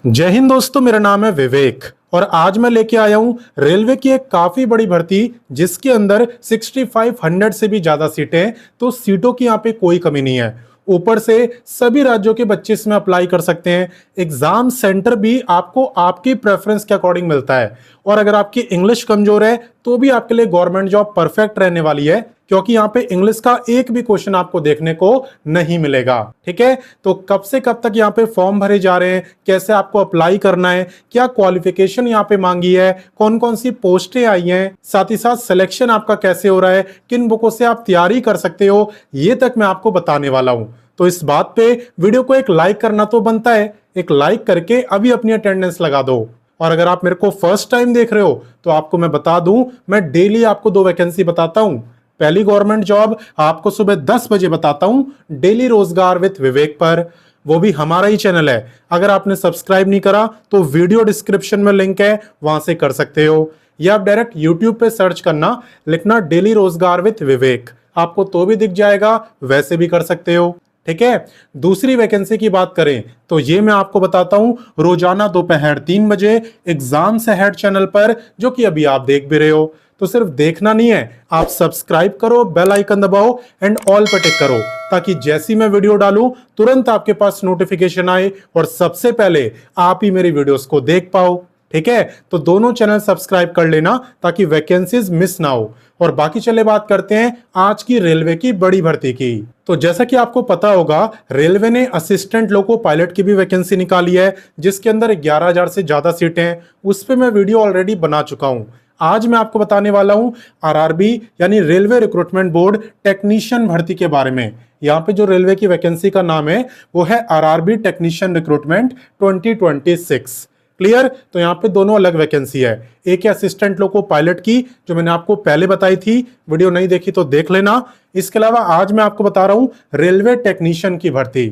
जय हिंद दोस्तों, मेरा नाम है विवेक और आज मैं लेके आया हूं रेलवे की एक काफी बड़ी भर्ती जिसके अंदर 6500 से भी ज्यादा सीटें हैं। तो सीटों की यहाँ पे कोई कमी नहीं है। ऊपर से सभी राज्यों के बच्चे इसमें अप्लाई कर सकते हैं। एग्जाम सेंटर भी आपको आपकी प्रेफरेंस के अकॉर्डिंग मिलता है। और अगर आपकी इंग्लिश कमजोर है तो भी आपके लिए गवर्नमेंट जॉब परफेक्ट रहने वाली है, क्योंकि यहाँ पे इंग्लिश का एक भी क्वेश्चन आपको देखने को नहीं मिलेगा। ठीक है, तो कब से कब तक यहाँ पे फॉर्म भरे जा रहे हैं, कैसे आपको अप्लाई करना है, क्या क्वालिफिकेशन यहाँ पे मांगी है, कौन कौन सी पोस्टें आई हैं, साथ ही साथ सिलेक्शन आपका कैसे हो रहा है, किन बुकों से आप तैयारी कर सकते हो, ये तक मैं आपको बताने वाला हूं। तो इस बात पे वीडियो को एक लाइक करना तो बनता है। एक लाइक करके अभी अपनी अटेंडेंस लगा दो। और अगर आप मेरे को फर्स्ट टाइम देख रहे हो तो आपको मैं बता दूं, मैं डेली आपको 2 वैकेंसी बताता हूं। पहली गवर्नमेंट जॉब आपको सुबह 10 बजे बताता हूं, डेली रोजगार विद विवेक पर। वो भी हमारा ही चैनल है। अगर आपने सब्सक्राइब नहीं करा तो वीडियो डिस्क्रिप्शन में लिंक है, वहां से कर सकते हो। या आप डायरेक्ट यूट्यूब पे सर्च करना, लिखना डेली रोजगार विद विवेक, आपको तो भी दिख जाएगा, वैसे भी कर सकते हो। ठीक है, दूसरी वैकेंसी की बात करें तो ये मैं आपको बताता हूं रोजाना दोपहर 3 बजे एग्जाम से हेड चैनल पर, जो कि अभी आप देख भी रहे हो। तो सिर्फ देखना नहीं है, आप सब्सक्राइब करो, बेल आइकन दबाओ एंड ऑल पे टिक करो, ताकि जैसी मैं वीडियो डालूं तुरंत आपके पास नोटिफिकेशन आए और सबसे पहले आप ही मेरी वीडियोस को देख पाओ। ठीक है, तो दोनों चैनल सब्सक्राइब कर लेना ताकि वैकेंसीज मिस ना हो। और बाकी चले बात करते हैं आज की रेलवे की बड़ी भर्ती की। तो जैसा कि आपको पता होगा, रेलवे ने असिस्टेंट लोको पायलट की भी वैकेंसी निकाली है, जिसके अंदर 11,000 से ज्यादा सीटें हैं। उस पर मैं वीडियो ऑलरेडी बना चुका हूं। आज मैं आपको बताने वाला हूं आरआरबी यानी रेलवे रिक्रूटमेंट बोर्ड टेक्नीशियन भर्ती के बारे में। यहाँ पे जो रेलवे की वैकेंसी का नाम है वो है आरआरबी टेक्नीशियन रिक्रूटमेंट 2026। क्लियर? तो यहाँ पे दोनों अलग वैकेंसी है। एक है असिस्टेंट लोको पायलट की, जो मैंने आपको पहले बताई थी, वीडियो नहीं देखी तो देख लेना। इसके अलावा आज मैं आपको बता रहा हूं रेलवे टेक्नीशियन की भर्ती।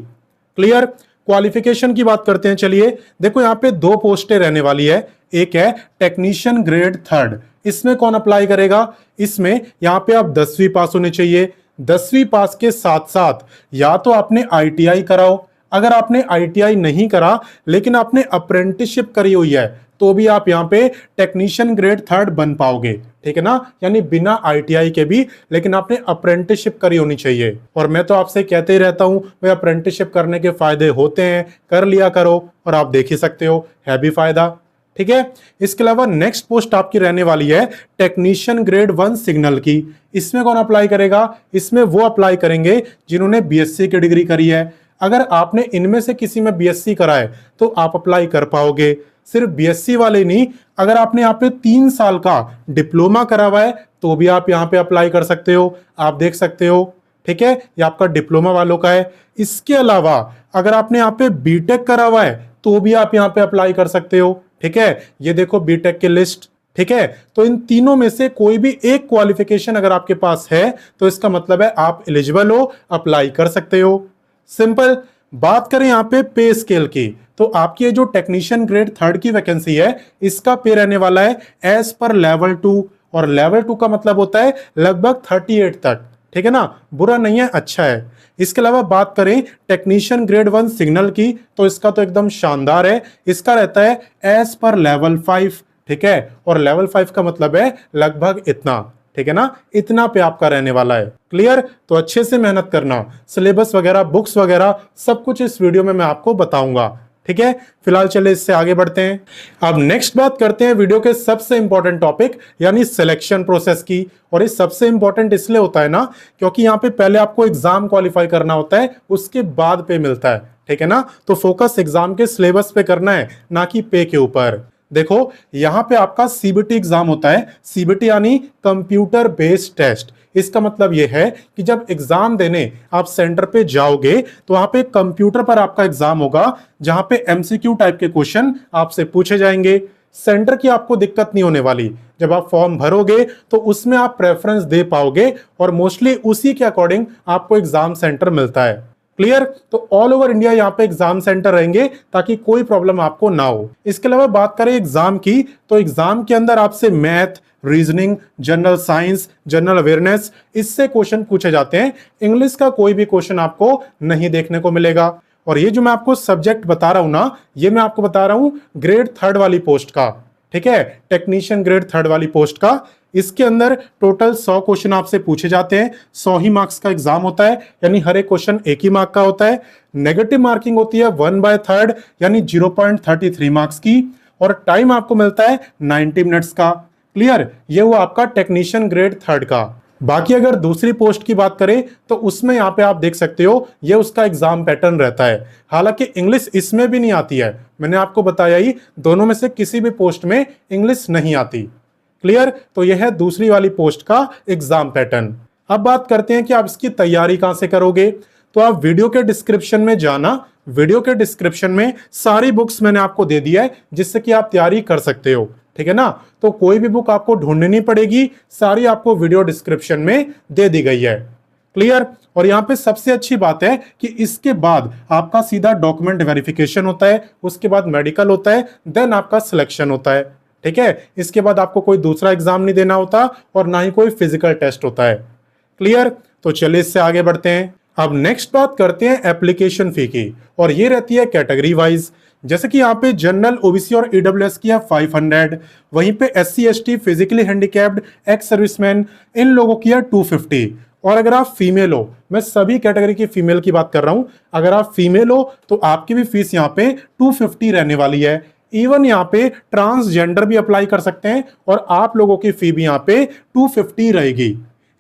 क्लियर? क्वालिफिकेशन की बात करते हैं। चलिए देखो, यहाँ पे 2 पोस्टें रहने वाली है। एक है टेक्नीशियन ग्रेड 3rd। इसमें कौन अप्लाई करेगा? इसमें यहाँ पे आप 10वीं पास होने चाहिए। 10वीं पास के साथ साथ या तो आपने आईटीआई कराओ, अगर आपने आईटीआई नहीं करा लेकिन आपने अप्रेंटिसशिप करी हुई है तो भी आप यहाँ पे टेक्नीशियन ग्रेड 3rd बन पाओगे। ठीक है ना, यानी बिना आईटीआई के भी, लेकिन आपने अप्रेंटिसशिप करी होनी चाहिए। और मैं तो आपसे कहते ही रहता हूं, वे अप्रेंटिसशिप करने के फायदे होते हैं, कर लिया करो। और आप देख ही सकते हो, है भी फायदा। ठीक है, इसके अलावा नेक्स्ट पोस्ट आपकी रहने वाली है टेक्नीशियन ग्रेड 1 सिग्नल की। इसमें कौन अप्लाई करेगा? इसमें वो अप्लाई करेंगे जिन्होंने बीएससी की डिग्री करी है। अगर आपने इनमें से किसी में बीएससी करा है तो आप अप्लाई कर पाओगे। सिर्फ बीएससी वाले नहीं, अगर आपने यहाँ पे 3 साल का डिप्लोमा करा हुआ है तो भी आप यहाँ पे अप्लाई कर सकते हो। आप देख सकते हो। ठीक है, ये आपका डिप्लोमा वालों का है। इसके अलावा अगर आपने यहाँ पे बीटेक करा हुआ है तो भी आप यहाँ पे अप्लाई कर सकते हो। ठीक है, ये देखो बीटेक की लिस्ट। ठीक है, तो इन तीनों में से कोई भी एक क्वालिफिकेशन अगर आपके पास है तो इसका मतलब है आप एलिजिबल हो, अप्लाई कर सकते हो। सिंपल। बात करें यहाँ पे पे स्केल की, तो आपकी ये जो टेक्नीशियन ग्रेड 3rd की वैकेंसी है, इसका पे रहने वाला है एज पर लेवल 2। और लेवल 2 का मतलब होता है लगभग 38 तक। ठीक है ना, बुरा नहीं है, अच्छा है। इसके अलावा बात करें टेक्नीशियन ग्रेड 1 सिग्नल की, तो इसका तो एकदम शानदार है। इसका रहता है एज पर लेवल 5। ठीक है, और लेवल 5 का मतलब है लगभग इतना। ठीक है ना, इतना पे आपका रहने वाला है। क्लियर? तो अच्छे से मेहनत करना, सिलेबस वगैरह, बुक्स वगैरह सब कुछ इस वीडियो में मैं आपको बताऊंगा। ठीक है, फिलहाल चले इससे आगे बढ़ते हैं। अब नेक्स्ट बात करते हैं वीडियो के सबसे इंपॉर्टेंट टॉपिक यानी सिलेक्शन प्रोसेस की। और ये सबसे इंपॉर्टेंट इसलिए होता है ना, क्योंकि यहाँ पे पहले आपको एग्जाम क्वालिफाई करना होता है, उसके बाद पे मिलता है। ठीक है ना, तो फोकस एग्जाम के सिलेबस पे करना है, ना कि पे के ऊपर। देखो, यहां पे आपका सीबीटी एग्जाम होता है। सीबीटी यानी कंप्यूटर बेस्ड टेस्ट। इसका मतलब यह है कि जब एग्जाम देने आप सेंटर पे जाओगे तो वहां पे कंप्यूटर पर आपका एग्जाम होगा, जहां पे एमसीक्यू टाइप के क्वेश्चन आपसे पूछे जाएंगे। सेंटर की आपको दिक्कत नहीं होने वाली। जब आप फॉर्म भरोगे तो उसमें आप प्रेफरेंस दे पाओगे और मोस्टली उसी के अकॉर्डिंग आपको एग्जाम सेंटर मिलता है। क्लियर? तो ऑल ओवर इंडिया यहाँ पे एग्जाम सेंटर रहेंगे ताकि कोई प्रॉब्लम आपको ना हो। इसके अलावा बात करें एग्जाम की, तो एग्जाम के अंदर आपसे math, reasoning, general science, general awareness, इससे क्वेश्चन पूछे जाते हैं। इंग्लिश का कोई भी क्वेश्चन आपको नहीं देखने को मिलेगा। और ये जो मैं आपको सब्जेक्ट बता रहा हूं ना, ये मैं आपको बता रहा हूं ग्रेड 3 वाली पोस्ट का, ठीक है, टेक्नीशियन ग्रेड 3 वाली पोस्ट का। इसके अंदर टोटल 100 क्वेश्चन आपसे पूछे जाते हैं, 100 ही मार्क्स का एग्जाम होता है, यानी हर एक क्वेश्चन 1 ही मार्क का होता है। नेगेटिव मार्किंग होती है 1/3 यानी 0.33 मार्क्स की, और टाइम आपको मिलता है 90 मिनट्स का। क्लियर, ये हुआ आपका टेक्नीशियन ग्रेड 3 का। बाकी अगर दूसरी पोस्ट की बात करें तो उसमें यहाँ पे आप देख सकते हो ये उसका एग्जाम पैटर्न रहता है। हालांकि इंग्लिश इसमें भी नहीं आती है, मैंने आपको बताया ही दोनों में से किसी भी पोस्ट में इंग्लिश नहीं आती। क्लियर, तो यह है दूसरी वाली पोस्ट का एग्जाम पैटर्न। अब बात करते हैं कि आप इसकी तैयारी कहां से करोगे। तो आप वीडियो के डिस्क्रिप्शन में जाना, वीडियो के डिस्क्रिप्शन में सारी बुक्स मैंने आपको दे दिया है जिससे कि आप तैयारी कर सकते हो, ठीक है ना। तो कोई भी बुक आपको ढूंढनी नहीं पड़ेगी, सारी आपको वीडियो डिस्क्रिप्शन में दे दी गई है। क्लियर, और यहाँ पे सबसे अच्छी बात है कि इसके बाद आपका सीधा डॉक्यूमेंट वेरिफिकेशन होता है, उसके बाद मेडिकल होता है, देन आपका सिलेक्शन होता है, ठीक है। इसके बाद आपको कोई दूसरा एग्जाम नहीं देना होता और ना ही कोई फिजिकल टेस्ट होता है। क्लियर, तो चलिए इससे आगे बढ़ते हैं। अब नेक्स्ट बात करते हैं एप्लीकेशन फी की, और ये रहती है कैटेगरी वाइज। जैसे कि यहाँ पे जनरल, ओबीसी और ईडब्ल्यूएस की है 500, वहीं पे SC ST, physically handicapped, ex serviceman, इन लोगों की है 250। और अगर आप फीमेल हो, मैं सभी कैटेगरी की फीमेल की बात कर रहा हूं, अगर आप फीमेल हो तो आपकी भी फीस यहाँ पे 250 रहने वाली है। इवन यहाँ पे ट्रांसजेंडर भी अप्लाई कर सकते हैं और आप लोगों की फी भी यहाँ पे 250 रहेगी।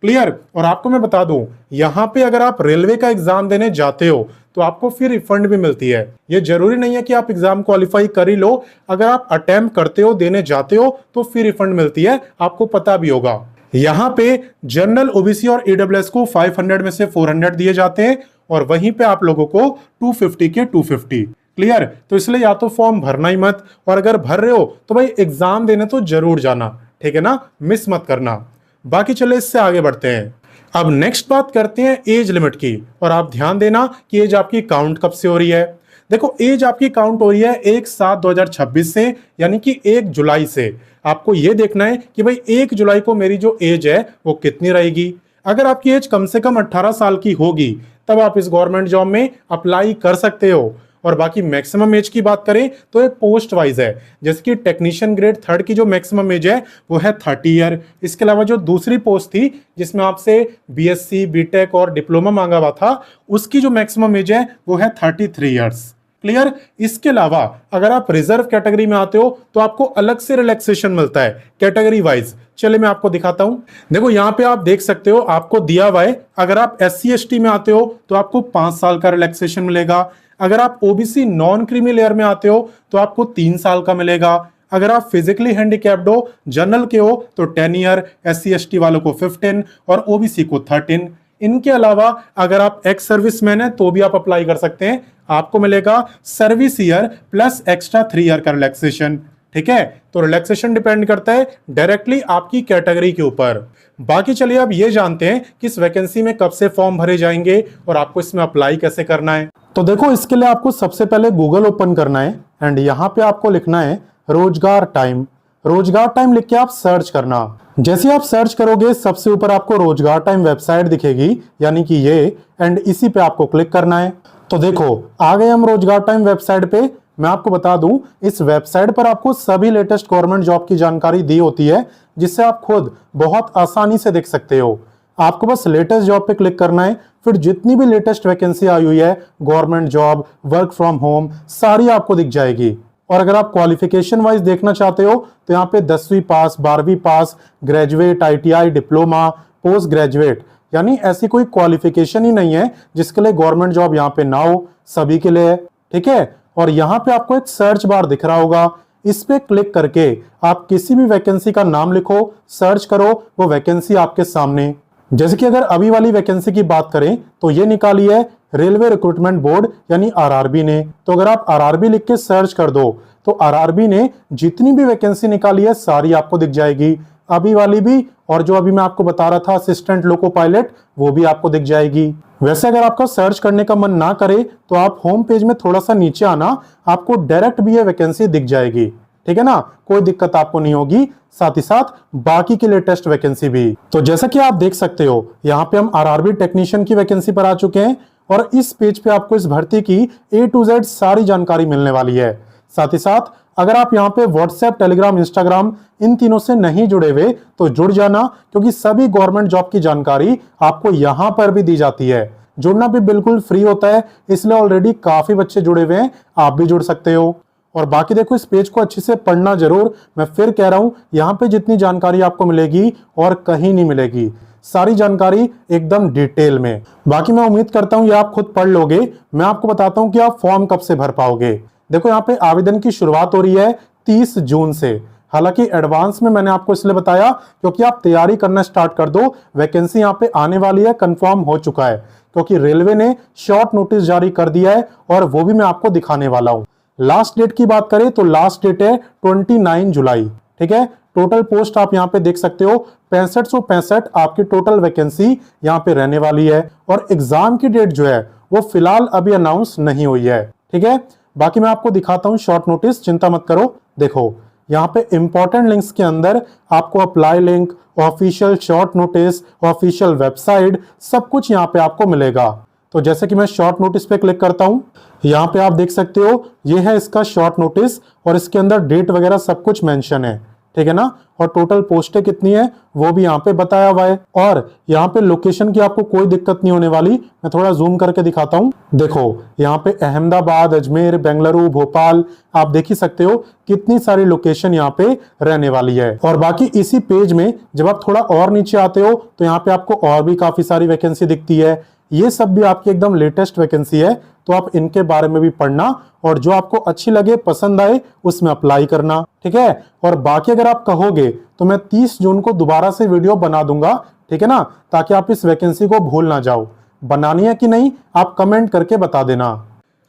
क्लियर, और आपको मैं बता दूं, यहाँ पे अगर आप रेलवे का एग्जाम देने जाते हो तो आपको फिर रिफंड भी मिलती है। ये जरूरी नहीं है कि आप एग्जाम क्वालिफाई कर ही लो, अगर आप अटेम्प्ट करते हो, देने जाते हो तो फिर रिफंड मिलती है, आपको पता भी होगा। यहाँ पे जनरल, ओबीसी और ईडब्ल्यूएस को 500 में से 400 दिए जाते हैं और वहीं पे आप लोगों को 250 के 250। क्लियर, तो इसलिए या तो फॉर्म भरना ही मत, और अगर भर रहे हो तो भाई एग्जाम देने तो जरूर जाना, ठीक है ना, मिस मत करना। बाकी चले इससे आगे बढ़ते हैं। अब नेक्स्ट बात करते हैं एज लिमिट की, और आप ध्यान देना कि एज आपकी काउंट कब से हो रही है। देखो, एज आपकी काउंट हो रही है 1/7/2026 से, यानी कि 1 जुलाई से। आपको यह देखना है कि भाई 1 जुलाई को मेरी जो एज है वो कितनी रहेगी। अगर आपकी एज कम से कम 18 साल की होगी तब आप इस गवर्नमेंट जॉब में अप्लाई कर सकते हो। और बाकी मैक्सिमम एज की बात करें तो ये पोस्ट वाइज है, जैसे कि टेक्नीशियन ग्रेड 3 की जो मैक्सिमम एज है वो है 30 ईयर। इसके अलावा जो दूसरी पोस्ट थी जिसमें आपसे बीएससी, बीटेक और डिप्लोमा मांगा हुआ था, उसकी जो मैक्सिमम एज है वो है 33 ईयर्स। क्लियर, इसके अलावा अगर आप रिजर्व कैटेगरी में आते हो तो आपको अलग से रिलैक्सेशन मिलता है कैटेगरी वाइज। चलिए मैं आपको दिखाता हूं। देखो यहाँ पे आप देख सकते हो, आपको दिया हुआ है अगर आप एससी एसटी में आते हो तो आपको 5 साल का रिलैक्सेशन मिलेगा। अगर आप ओबीसी नॉन क्रीमी लेयर में आते हो तो आपको 3 साल का मिलेगा। अगर आप फिजिकली हैंडीकैप्ड हो, जनरल के हो तो 10 ईयर, एससी एसटी वालों को 15 और ओबीसी को 13। इनके अलावा अगर आप एक्स सर्विसमैन है तो भी आप अप्लाई कर सकते हैं, आपको मिलेगा service year plus extra 3 year का रिलैक्सेशन। ठीक है, तो रिलैक्सेशन डिपेंड करता है डायरेक्टली आपकी कैटेगरी के ऊपर। बाकी चलिए अब ये जानते हैं कि इस वैकेंसी में कब से फॉर्म भरे जाएंगे और आपको इसमें अप्लाई कैसे करना है। तो देखो, इसके लिए आपको सबसे पहले गूगल ओपन करना है एंड यहाँ पे आपको लिखना है रोजगार टाइम। रोजगार टाइम लिख के आप सर्च करना। जैसे आप सर्च करोगे सबसे ऊपर आपको रोजगार टाइम वेबसाइट दिखेगी, यानी कि ये, एंड इसी पे आपको क्लिक करना है। तो देखो आ गए हम रोजगार टाइम वेबसाइट पे। मैं आपको बता दूं, इस वेबसाइट पर आपको सभी लेटेस्ट गवर्नमेंट जॉब की जानकारी दी होती है, जिससे आप खुद बहुत आसानी से देख सकते हो। आपको बस लेटेस्ट जॉब पे क्लिक करना है, फिर जितनी भी लेटेस्ट वैकेंसी आई हुई है, government job, work from home, सारी आपको दिख जाएगी। और अगर आप क्वालिफिकेशन वाइज देखना चाहते हो तो यहाँ पे 10वीं पास, 12वीं पास, graduate, ITI, diploma, post graduate, यानी ऐसी कोई क्वालिफिकेशन ही नहीं है जिसके लिए गवर्नमेंट जॉब यहाँ पे ना हो, सभी के लिए है। ठीक है, और यहाँ पे आपको एक सर्च बार दिख रहा होगा, इस पे क्लिक करके आप किसी भी वैकेंसी का नाम लिखो, सर्च करो, वो वैकेंसी आपके सामने। जैसे कि अगर अभी वाली वैकेंसी की बात करें तो ये निकाली है रेलवे रिक्रूटमेंट बोर्ड यानी आरआरबी ने। तो अगर आप आरआरबी लिख के सर्च कर दो तो आरआरबी ने जितनी भी वैकेंसी निकाली है सारी आपको दिख जाएगी, अभी वाली भी, और जो अभी मैं आपको बता रहा था असिस्टेंट लोको पायलट, वो भी आपको दिख जाएगी। वैसे अगर आपका सर्च करने का मन ना करे तो आप होम पेज में थोड़ा सा नीचे आना, आपको डायरेक्ट भी ये वैकेंसी दिख जाएगी। ठीक है ना, कोई दिक्कत आपको नहीं होगी। साथ ही साथ बाकी की लेटेस्ट वैकेंसी भी। तो जैसा कि आप देख सकते हो यहाँ पे हम आरआरबी टेक्नीशियन की वैकेंसी पर आ चुके हैं और इस पेज पे आपको इस भर्ती की A to Z सारी जानकारी मिलने वाली है। साथ ही साथ अगर आप यहाँ पे व्हाट्सएप, टेलीग्राम, इंस्टाग्राम इन तीनों से नहीं जुड़े हुए तो जुड़ जाना, क्योंकि सभी गवर्नमेंट जॉब की जानकारी आपको यहाँ पर भी दी जाती है। जुड़ना भी बिल्कुल फ्री होता है, इसलिए ऑलरेडी काफी बच्चे जुड़े हुए हैं, आप भी जुड़ सकते हो। और बाकी देखो, इस पेज को अच्छे से पढ़ना जरूर। मैं फिर कह रहा हूं, यहाँ पे जितनी जानकारी आपको मिलेगी और कहीं नहीं मिलेगी, सारी जानकारी एकदम डिटेल में। बाकी मैं उम्मीद करता हूं ये आप खुद पढ़ लोगे। मैं आपको बताता हूं कि आप फॉर्म कब से भर पाओगे। देखो, यहाँ पे आवेदन की शुरुआत हो रही है 30 जून से। हालांकि एडवांस में मैंने आपको इसलिए बताया क्योंकि आप तैयारी करना स्टार्ट कर दो। वैकेंसी यहाँ पे आने वाली है, कंफर्म हो चुका है, क्योंकि रेलवे ने शॉर्ट नोटिस जारी कर दिया है और वो भी मैं आपको दिखाने वाला हूं। लास्ट डेट की बात करें तो लास्ट डेट है 29 जुलाई। ठीक है, टोटल पोस्ट आप यहाँ पे देख सकते हो 6565 आपकी टोटल वैकेंसी यहाँ पे रहने वाली है। और एग्जाम की डेट जो है वो फिलहाल अभी अनाउंस नहीं हुई है। ठीक है, बाकी मैं आपको दिखाता हूँ शॉर्ट नोटिस, चिंता मत करो। देखो, यहाँ पे इंपॉर्टेंट लिंक्स के अंदर आपको apply link, official short notice, official website, सब कुछ यहाँ पे आपको मिलेगा। तो जैसे कि मैं शॉर्ट नोटिस पे क्लिक करता हूं, यहाँ पे आप देख सकते हो ये है इसका शॉर्ट नोटिस और इसके अंदर डेट वगैरह सब कुछ मेंशन है। ठीक है ना, और टोटल पोस्टें कितनी है वो भी यहाँ पे बताया हुआ है। और यहाँ पे लोकेशन की आपको कोई दिक्कत नहीं होने वाली। मैं थोड़ा जूम करके दिखाता हूँ। देखो, यहाँ पे अहमदाबाद, अजमेर, बेंगलुरु, भोपाल, आप देख ही सकते हो कितनी सारी लोकेशन यहाँ पे रहने वाली है। और बाकी इसी पेज में जब आप थोड़ा और नीचे आते हो तो यहाँ पे आपको और भी काफी सारी वैकेंसी दिखती है। ये सब भी आपकी एकदम लेटेस्ट वैकेंसी है, तो आप इनके बारे में भी पढ़ना और जो आपको अच्छी लगे, पसंद आए, उसमें अप्लाई करना। ठीक है, और बाकी अगर आप कहोगे तो मैं 30 जून को दोबारा से वीडियो बना दूंगा। ठीक है ना, ताकि आप इस वैकेंसी को भूल ना जाओ। बनानी है कि नहीं आप कमेंट करके बता देना।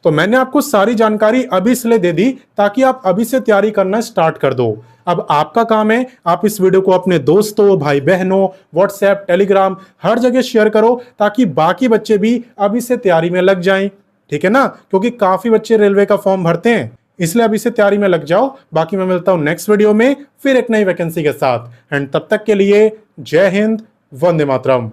तो मैंने आपको सारी जानकारी अभी इसलिए दे दी ताकि आप अभी से तैयारी करना स्टार्ट कर दो। अब आपका काम है, आप इस वीडियो को अपने दोस्तों, भाई बहनों, व्हाट्सएप, टेलीग्राम हर जगह शेयर करो ताकि बाकी बच्चे भी अभी से तैयारी में लग जाएं। ठीक है ना, क्योंकि काफी बच्चे रेलवे का फॉर्म भरते हैं, इसलिए अभी से तैयारी में लग जाओ। बाकी मैं मिलता हूं नेक्स्ट वीडियो में फिर एक नई वैकेंसी के साथ। एंड तब तक के लिए जय हिंद, वंदे मातरम।